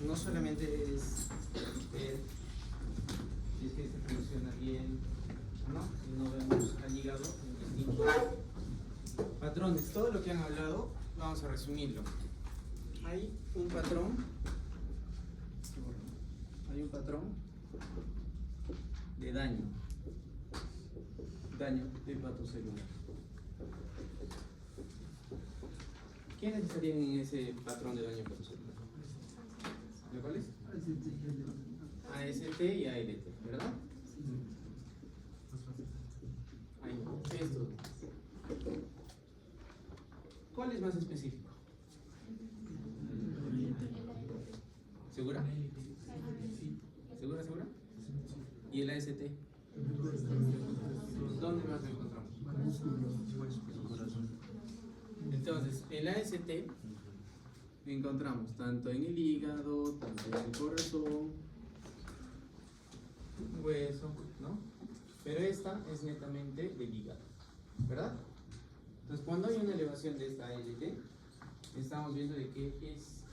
no solamente es ver si es que este funciona bien o no, sino vemos al hígado en distintos patrones. Todo lo que han hablado, vamos a resumirlo. Hay un patrón de daño hepatocelular. ¿Quiénes estarían en ese patrón de daño hepatocelular? ¿Cuál es? AST y ALT, ¿verdad? Ahí, esto. ¿Cuál es más específico? ¿Segura? ¿Segura? ¿Y el AST? ¿Dónde más lo encontramos? Entonces, el AST lo encontramos tanto en el hígado, tanto en el corazón, hueso, ¿no? Pero esta es netamente del hígado, ¿verdad? Entonces, cuando hay una elevación de esta ALT, estamos viendo de que es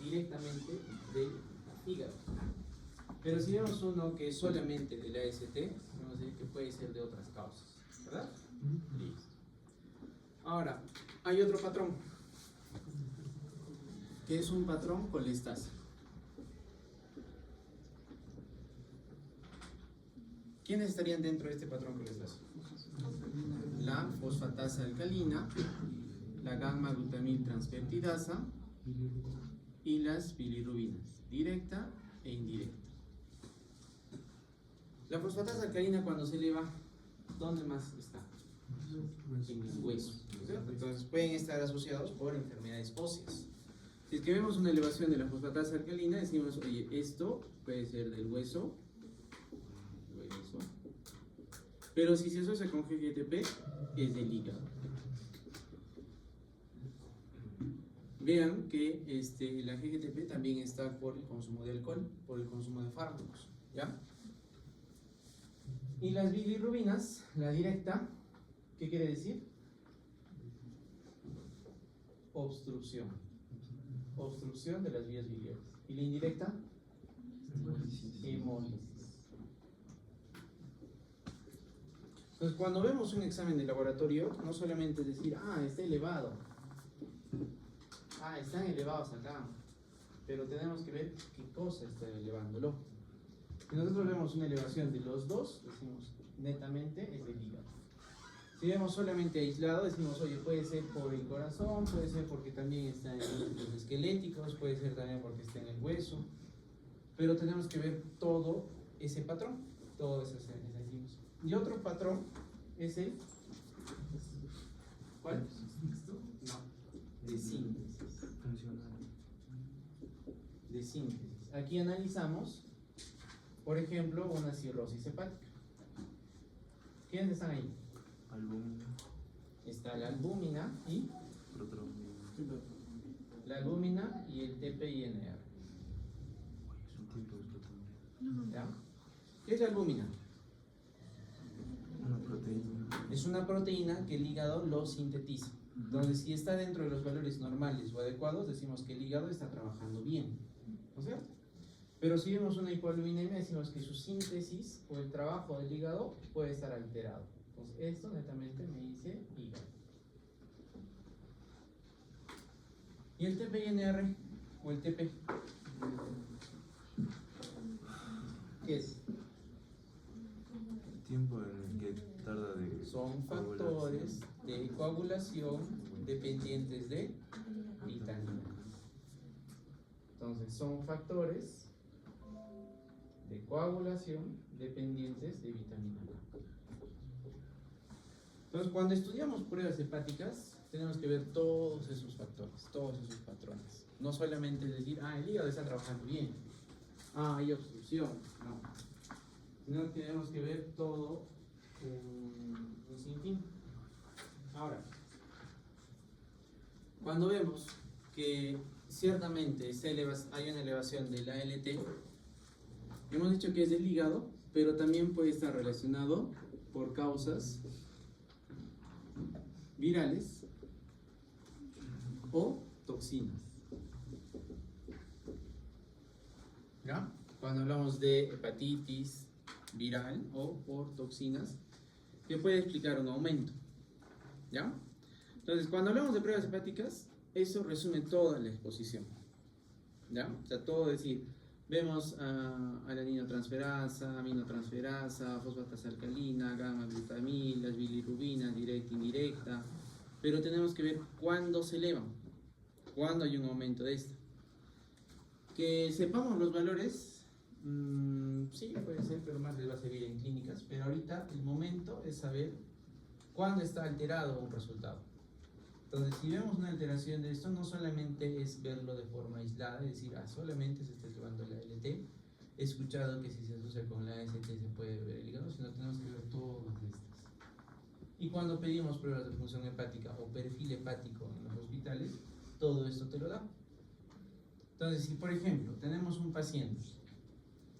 directamente del hígado. Pero si vemos uno que es solamente del AST, vamos a decir que puede ser de otras causas, ¿verdad? Listo. Ahora, hay otro patrón, que es un patrón colestásico. ¿Quiénes estarían dentro de este patrón colestásico? La fosfatasa alcalina, la gamma-glutamil transpeptidasa y las bilirrubinas, directa e indirecta. La fosfatasa alcalina, cuando se eleva, ¿dónde más está? En el hueso, ¿cierto? Entonces pueden estar asociados por enfermedades óseas. Si es que vemos una elevación de la fosfatasa alcalina, decimos, oye, esto puede ser del hueso, pero si se asocia con GGTP, es del hígado. Vean que la GGTP también está por el consumo de alcohol, por el consumo de fármacos, ¿ya? Y las bilirrubinas, la directa, ¿qué quiere decir? Obstrucción de las vías biliares. ¿Y la indirecta? Hemólisis. Entonces, cuando vemos un examen de laboratorio, no solamente es decir, está elevado, están elevados acá, pero tenemos que ver qué cosa está elevándolo. Si nosotros vemos una elevación de los dos, decimos, netamente es del hígado. Si vemos solamente aislado, decimos, oye, puede ser por el corazón, puede ser porque también está en los esqueléticos, puede ser también porque está en el hueso, pero tenemos que ver todo ese patrón, todas esas enzima. Y otro patrón es el, ¿cuál? No, de síntesis. De síntesis. Aquí analizamos, por ejemplo, una cirrosis hepática. ¿Quiénes están ahí? Albúmina. Está la albúmina y la albúmina y el TPINR. ¿Ya? ¿Qué es la albúmina? Una proteína. Es una proteína que el hígado lo sintetiza. Entonces, si está dentro de los valores normales o adecuados, decimos que el hígado está trabajando bien, ¿no es cierto? Pero si vemos una hipoalbuminemia, decimos que su síntesis o el trabajo del hígado puede estar alterado. Entonces, esto netamente me dice hígado. ¿Y el TPINR o el TP? ¿Qué es? El tiempo en el que tarda de... Son factores de coagulación dependientes de vitamina. Entonces, son factores de coagulación dependientes de vitamina A. Entonces, cuando estudiamos pruebas hepáticas, tenemos que ver todos esos factores, todos esos patrones. No solamente decir, el hígado está trabajando bien, hay obstrucción, no. Sino que tenemos que ver todo un sinfín. Ahora, cuando vemos que ciertamente hay una elevación de la ALT, hemos dicho que es del hígado, pero también puede estar relacionado por causas virales o toxinas. ¿ya? Cuando hablamos de hepatitis viral o por toxinas, que puede explicar un aumento, ¿ya? Entonces, cuando hablamos de pruebas hepáticas, eso resume toda la exposición, ¿ya? O sea, todo decir, vemos alaninotransferasa, aminotransferasa, fosfatasa alcalina, gamma glutamilas, bilirrubina, directa, indirecta, pero tenemos que ver cuándo se elevan, cuándo hay un aumento de esta. Que sepamos los valores, sí, puede ser, pero más les va a servir en clínicas, pero ahorita el momento es saber cuándo está alterado un resultado. Entonces, si vemos una alteración de esto, no solamente es verlo de forma aislada, es decir, solamente se está elevando la LT. He escuchado que si se asocia con la AST se puede ver el hígado, sino tenemos que ver todas estas. Y cuando pedimos pruebas de función hepática o perfil hepático en los hospitales, todo esto te lo da. Entonces, si por ejemplo tenemos un paciente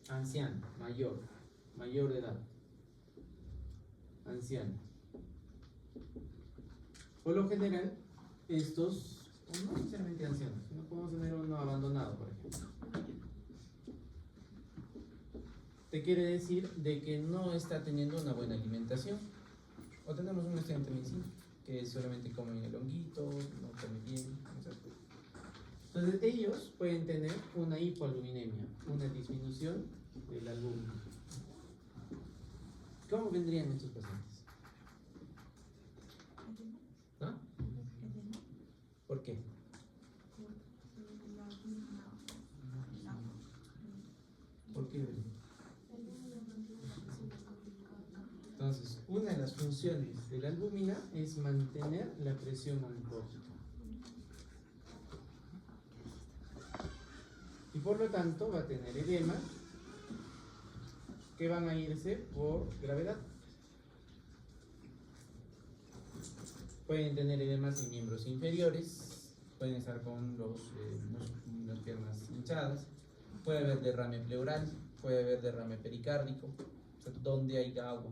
anciano, mayor de edad, anciano, por lo general, estos, no necesariamente ancianos, no podemos tener uno abandonado, por ejemplo. Te quiere decir de que no está teniendo una buena alimentación. O tenemos un estudiante de medicina que solamente come el honguito, no come bien, etc. Entonces ellos pueden tener una hipoaluminemia, una disminución del albúmina. ¿Cómo vendrían estos pacientes? ¿No? ¿Por qué? ¿Por qué? Entonces, una de las funciones de la albúmina es mantener la presión oncológica. Y por lo tanto va a tener edemas que van a irse por gravedad. Pueden tener edemas en miembros inferiores, pueden estar con las piernas hinchadas, puede haber derrame pleural, puede haber derrame pericárdico, o sea, donde hay agua,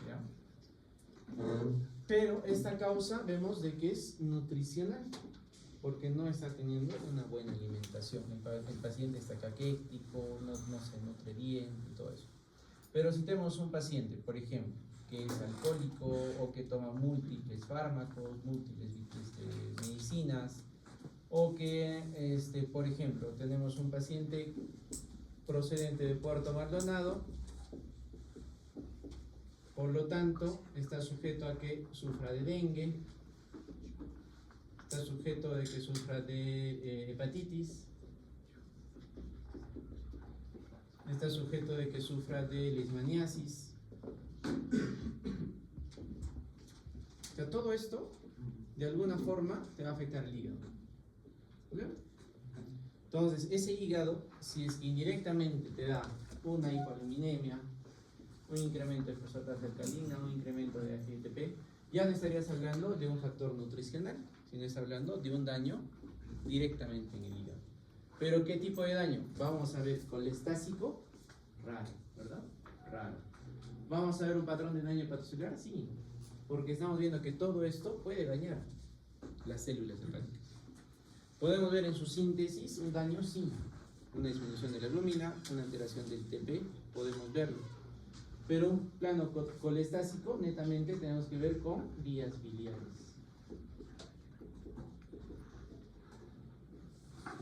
¿ya? Pero esta causa vemos de que es nutricional, porque no está teniendo una buena alimentación. El paciente está caquético, no se nutre bien y todo eso. Pero si tenemos un paciente, por ejemplo, que es alcohólico o que toma múltiples fármacos, múltiples medicinas, o que, por ejemplo, tenemos un paciente procedente de Puerto Maldonado, por lo tanto, está sujeto a que sufra de dengue, está sujeto a que sufra de hepatitis, está sujeto de que sufra de leishmaniasis. O sea, todo esto, de alguna forma, te va a afectar el hígado. ¿Okay? Entonces, ese hígado, si es que indirectamente te da una hipoaluminemia, un incremento de fosfatasa alcalina, un incremento de AGTP, ya no estarías hablando de un factor nutricional, sino estás hablando de un daño directamente en el hígado. ¿Pero qué tipo de daño? Vamos a ver colestásico, raro, ¿verdad? Raro. ¿Vamos a ver un patrón de daño hepatocelular? Sí, porque estamos viendo que todo esto puede dañar las células hepáticas. ¿Podemos ver en su síntesis un daño? Sí. Una disminución de la albúmina, una alteración del TP, podemos verlo. Pero un plano colestásico, netamente tenemos que ver con vías biliares.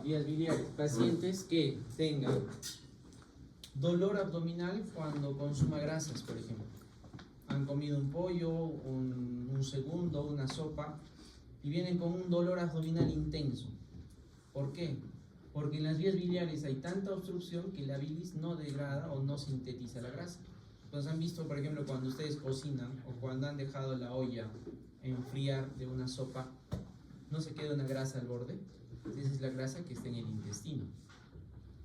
Vías biliares, pacientes que tengan dolor abdominal cuando consuma grasas, por ejemplo. Han comido un pollo, un segundo, una sopa, y vienen con un dolor abdominal intenso. ¿Por qué? Porque en las vías biliares hay tanta obstrucción que la bilis no degrada o no sintetiza la grasa. Entonces han visto, por ejemplo, cuando ustedes cocinan o cuando han dejado la olla enfriar de una sopa, ¿no se queda una grasa al borde? Esa es la grasa que está en el intestino.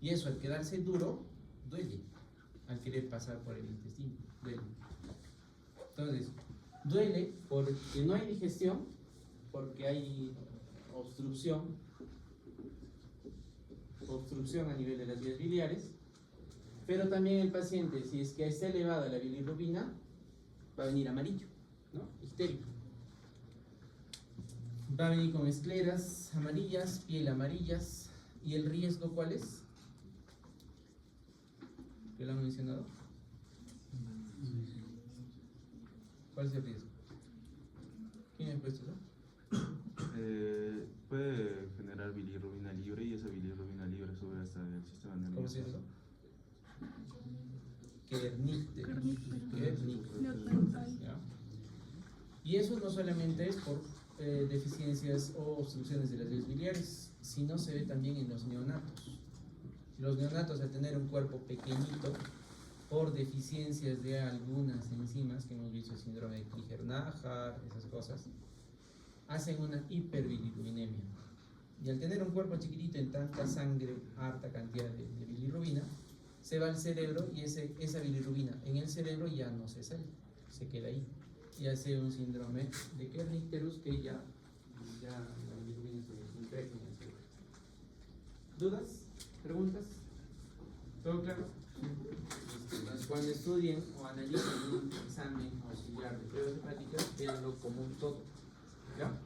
Y eso, al quedarse duro, duele. Al querer pasar por el intestino, duele. Entonces, duele porque no hay digestión, porque hay obstrucción a nivel de las vías biliares. Pero también el paciente, si es que está elevada la bilirrubina, va a venir amarillo, ¿no? Histérico. Va a venir con escleras amarillas, piel amarillas. ¿Y el riesgo cuál es? ¿Que lo han mencionado? ¿Cuál es el riesgo? ¿Quién ha puesto eso? Puede generar bilirrubina libre y esa bilirrubina libre sube hasta el sistema nervioso. ¿Cómo se llama eso? Kernicterus. ¿Ya? Y eso no solamente es por deficiencias o obstrucciones de las vías biliares, sino se ve también en los neonatos. Los neonatos, al tener un cuerpo pequeñito, por deficiencias de algunas enzimas, que hemos visto el síndrome de Klinger-Najar, esas cosas, hacen una hiperbilirrubinemia. Y al tener un cuerpo chiquitito en tanta sangre, harta cantidad de bilirrubina, se va al cerebro y esa bilirrubina en el cerebro ya no se sale, se queda ahí. Y hace un síndrome de Kernicterus que ya la bilirrubina se impregna en el cerebro. ¿Dudas? ¿Preguntas? ¿Todo claro? Entonces, cuando estudien o analicen un examen auxiliar de pruebas hepáticas, véanlo como un todo. ¿Ya?